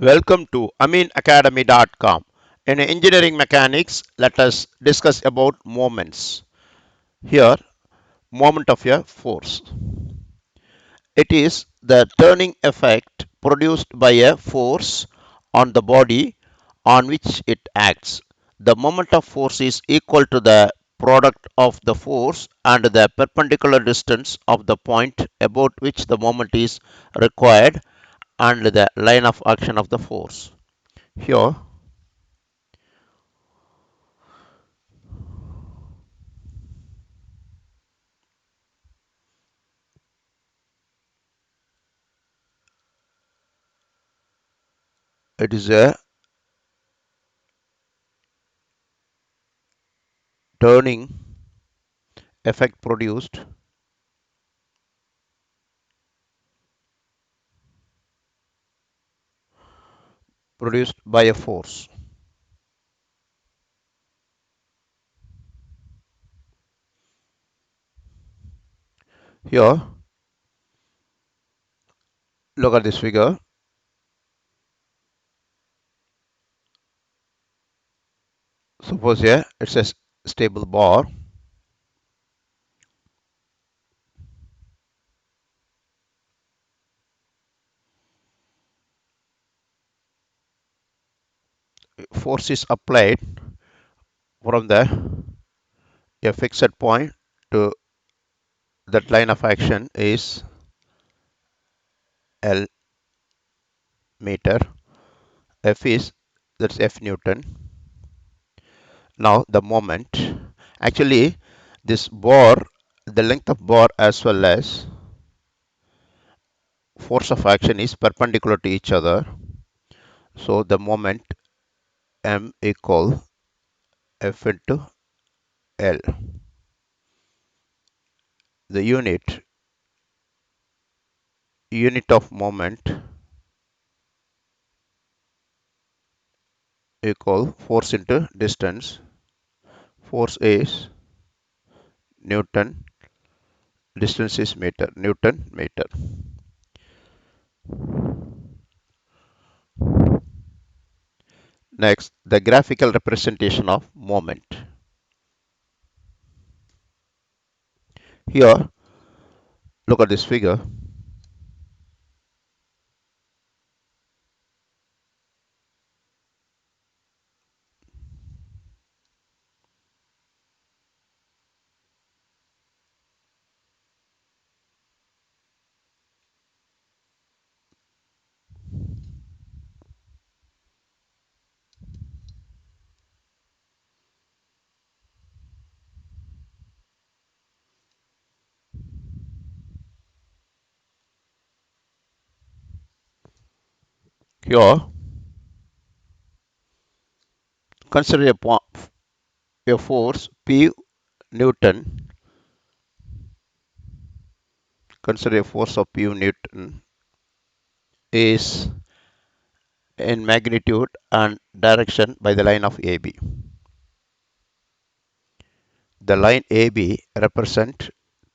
Welcome to aminacademy.com. In engineering mechanics, let us discuss about moments. Here, moment of a force. It is the turning effect produced by a force on the body on which it acts. The moment of force is equal to the product of the force and the perpendicular distance of the point about which the moment is required and the line of action of the force. Here, it is a turning effect produced by a force. Here, look at this figure. Suppose here it's a stable bar. Force is applied from the a fixed point to that line of action is L meter. F is that's F Newton. Now the moment. Actually, this bar, the length of bar as well as force of action is perpendicular to each other. So the moment M equal F into L. The unit of moment equal force into distance. Force is Newton, distance is meter, Newton meter. Next, the graphical representation of moment. Here, look at this figure. Here, consider a force P Newton. Consider a force of P Newton is in magnitude and direction by the line of AB. The line AB represent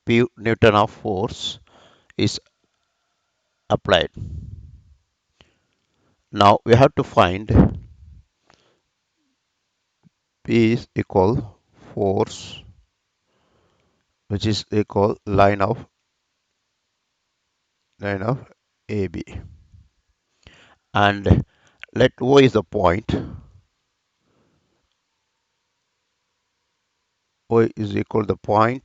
P Newton of force is applied. Now we have to find P is equal force which is equal line of AB, and let O is the point. O is equal to the point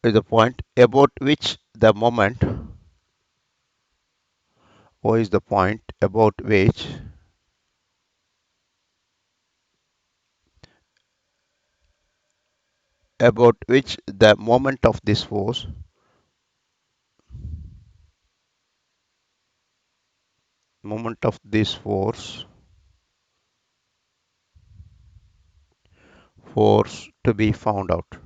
is the point about which the moment. O is the point about which the moment of this force to be found out.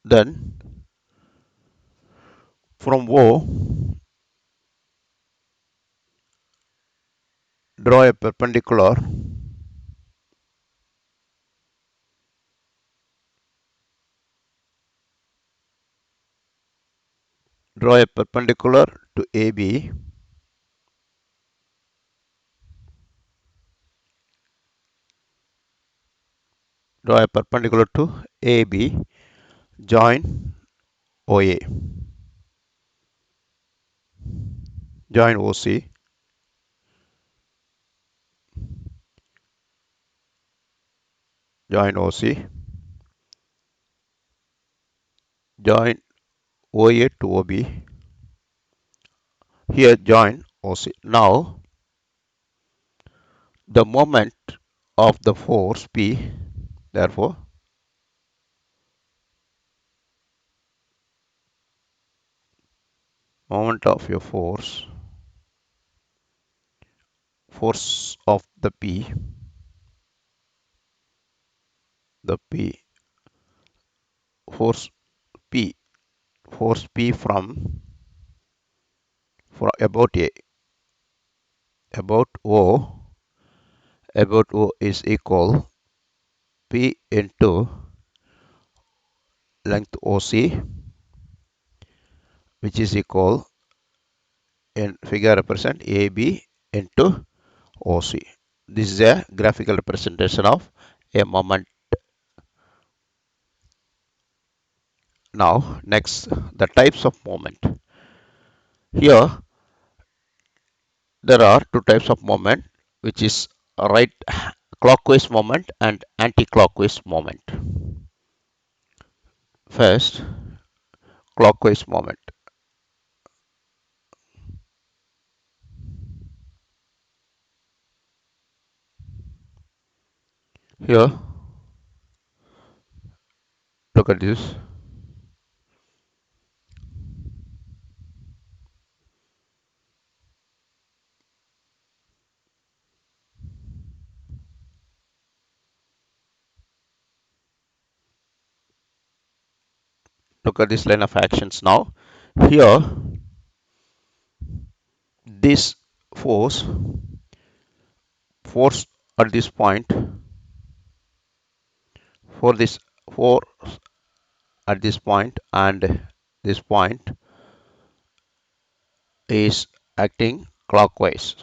Then from O, draw a perpendicular Draw a perpendicular to AB. Draw a perpendicular to AB. Join OA. Join OC. Join OC. Join OA to OB. Here join OC. Now the moment of the force P, therefore moment of your force of the P, force P, force P from about O is equal P into length OC, which is equal, in figure represent AB into OC. This is a graphical representation of a moment. Now next, the types of moment. Here there are two types of moment, which is right clockwise moment and anti-clockwise moment. First, clockwise moment. Here, look at this. Look at this line of actions now. Here, this force force at this point, for this force at this point and this point is acting clockwise.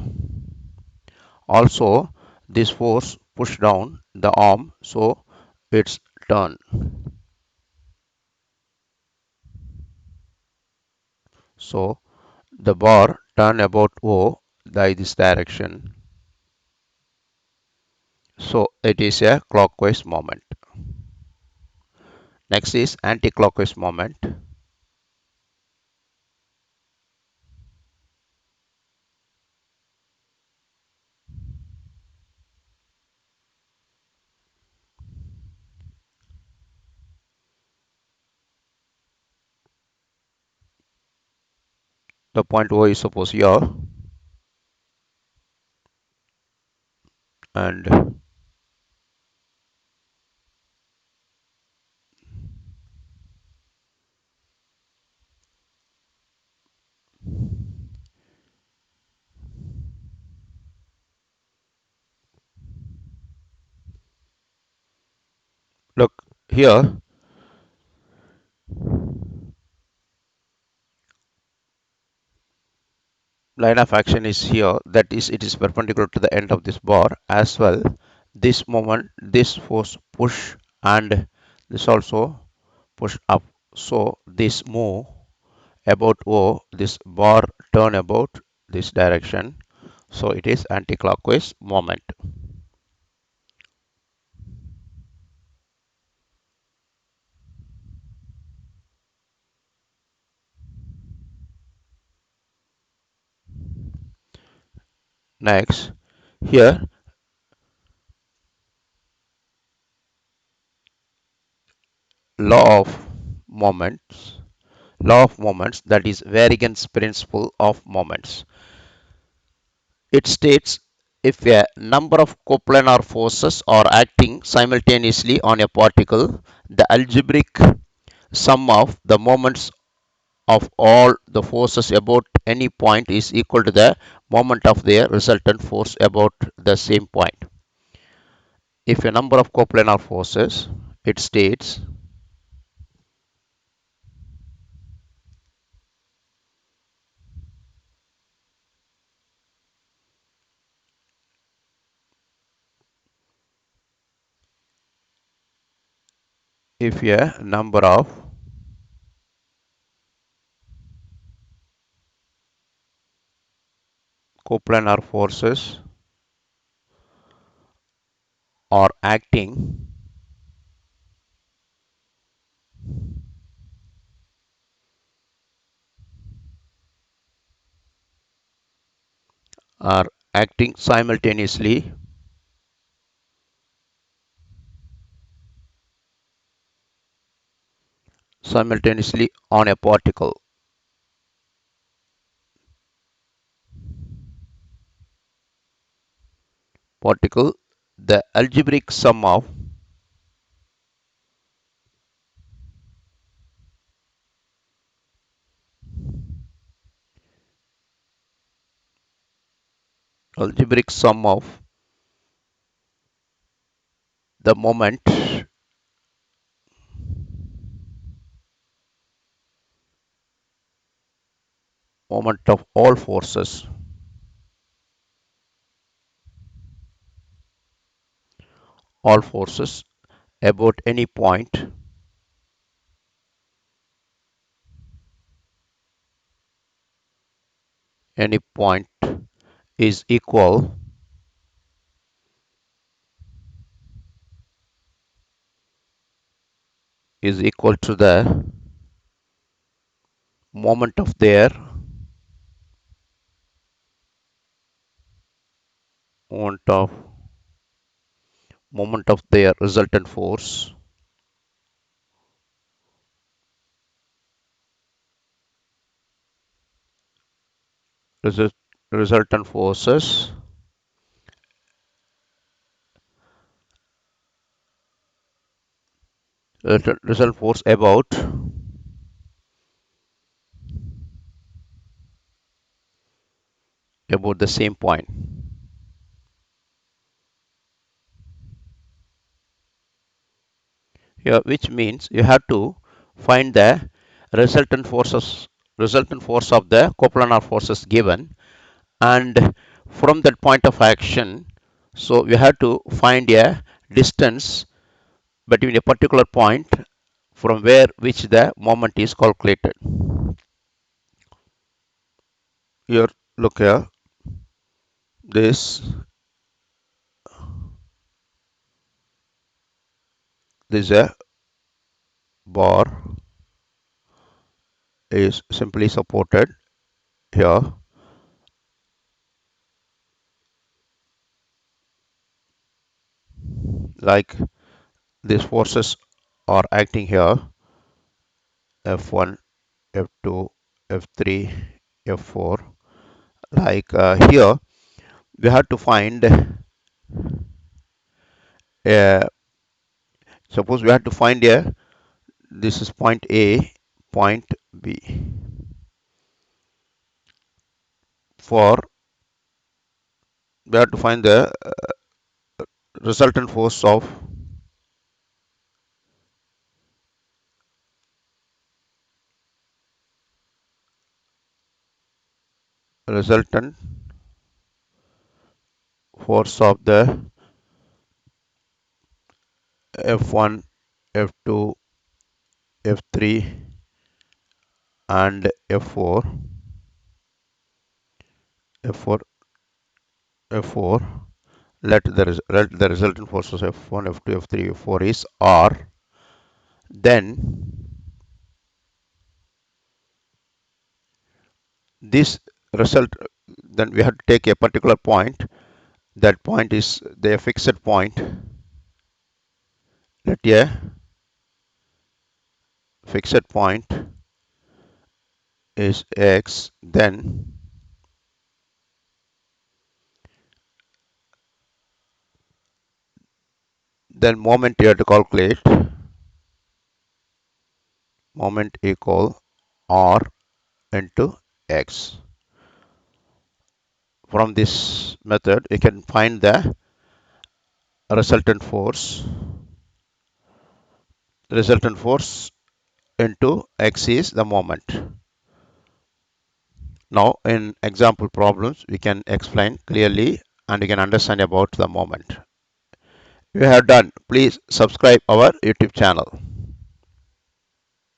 Also, this force push down the arm, so it's turn. So the bar turn about O by this direction. So it is a clockwise moment. Next is anti-clockwise moment. The point O is suppose here, and look here, line of action is here, that is it is perpendicular to the end of this bar as well. This moment, this force push and this also push up, so this move about O, this bar turn about this direction, so it is anti-clockwise moment. Next, here law of moments, that is Variance principle of moments. It states if a number of coplanar forces are acting simultaneously on a particle, the algebraic sum of the moments of all the forces about any point is equal to the moment of their resultant force about the same point. If a number of coplanar forces, it states if a number of coplanar forces are are acting simultaneously on a particle, the algebraic sum of the moment of all forces about any point is equal to the moment of their moment of resultant force. Result, resultant forces result force about the same point. Here, which means you have to find the resultant forces resultant force of the coplanar forces given, and from that point of action, so you have to find a distance between a particular point from where which the moment is calculated. Here, look here, this this bar is simply supported here, like these forces are acting here, F1, F2, F3, F4. Like here, we have to find a, suppose we have to find a, this is point A, point B. For, we have to find the resultant force of resultant force of the F1, F2, F3 and F4, F4, F4. Let the resultant forces F1, F2, F3, F4 is R. Then this result, then we have to take a particular point. That point is the fixed point. Let a fixed point is X. Then moment you have to calculate, moment equal R into X. From this method, we can find the resultant force. Resultant force into X is the moment. Now, in example problems, we can explain clearly and we can understand about the moment. If you have done, please subscribe our YouTube channel.